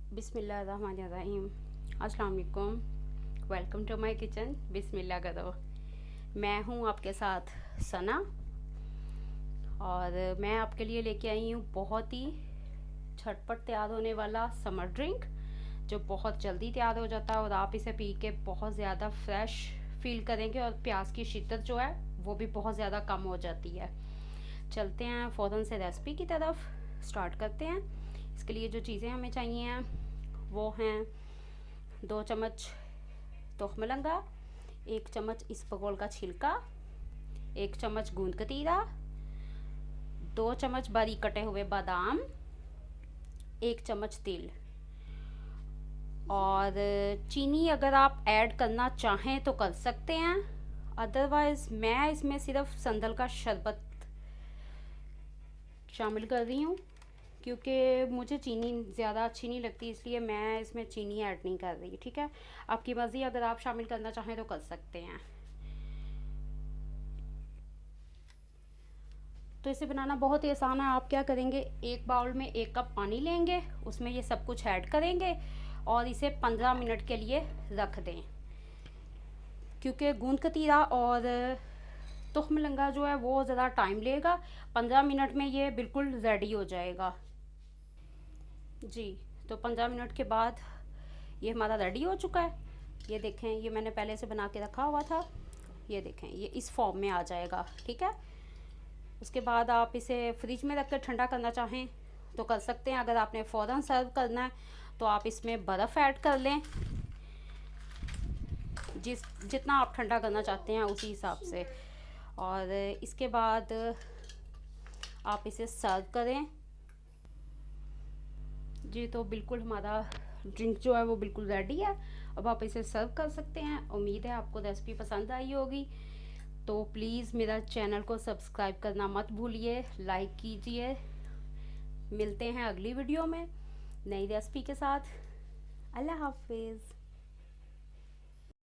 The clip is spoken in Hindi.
बिस्मिल्लाहिर्रहमानिर्रहीम। अस्सलाम वालेकुम। Welcome to my kitchen. बिस्मिल्लाह करो। मैं हूँ आपके साथ सना और मैं आपके लिए लेके आई हूँ बहुत ही झटपट तैयार होने वाला समर ड्रिंक जो बहुत जल्दी तैयार हो जाता है और आप इसे पी के बहुत ज़्यादा फ्रेश फील करेंगे और प्यास की शिद्दत जो है वो भी बहुत ज़्यादा कम हो जाती है। चलते हैं फ़ौरन से रेसिपी की तरफ, स्टार्ट करते हैं। इसके लिए जो चीज़ें हमें चाहिए हैं वो हैं 2 चम्मच तोखमलंगा, 1 चम्मच इसबगोल का छिलका, 1 चम्मच गूंद कतीरा, 2 चम्मच बारीक कटे हुए बादाम, 1 चम्मच तिल और चीनी अगर आप ऐड करना चाहें तो कर सकते हैं, अदरवाइज़ मैं इसमें सिर्फ संदल का शरबत शामिल कर रही हूँ क्योंकि मुझे चीनी ज़्यादा अच्छी नहीं लगती, इसलिए मैं इसमें चीनी ऐड नहीं कर रही। ठीक है, आपकी मर्ज़ी, अगर आप शामिल करना चाहें तो कर सकते हैं। तो इसे बनाना बहुत ही आसान है। आप क्या करेंगे, एक बाउल में 1 कप पानी लेंगे, उसमें ये सब कुछ ऐड करेंगे और इसे 15 मिनट के लिए रख दें क्योंकि गूंद कतीरा और तुखमलंगा जो है वो ज़रा टाइम लेगा। 15 मिनट में ये बिल्कुल रेडी हो जाएगा जी। तो 15 मिनट के बाद ये हमारा रेडी हो चुका है। ये देखें, ये मैंने पहले से बना के रखा हुआ था। ये देखें, ये इस फॉर्म में आ जाएगा। ठीक है, उसके बाद आप इसे फ्रिज में रख कर ठंडा करना चाहें तो कर सकते हैं। अगर आपने फ़ौरन सर्व करना है तो आप इसमें बर्फ़ ऐड कर लें, जितना आप ठंडा करना चाहते हैं उसी हिसाब से। और इसके बाद आप इसे सर्व करें जी। तो बिल्कुल हमारा ड्रिंक जो है वो बिल्कुल रेडी है। अब आप इसे सर्व कर सकते हैं। उम्मीद है आपको रेसिपी पसंद आई होगी। तो प्लीज़ मेरा चैनल को सब्सक्राइब करना मत भूलिए, लाइक कीजिए। मिलते हैं अगली वीडियो में नई रेसिपी के साथ। अल्लाह हाफिज़।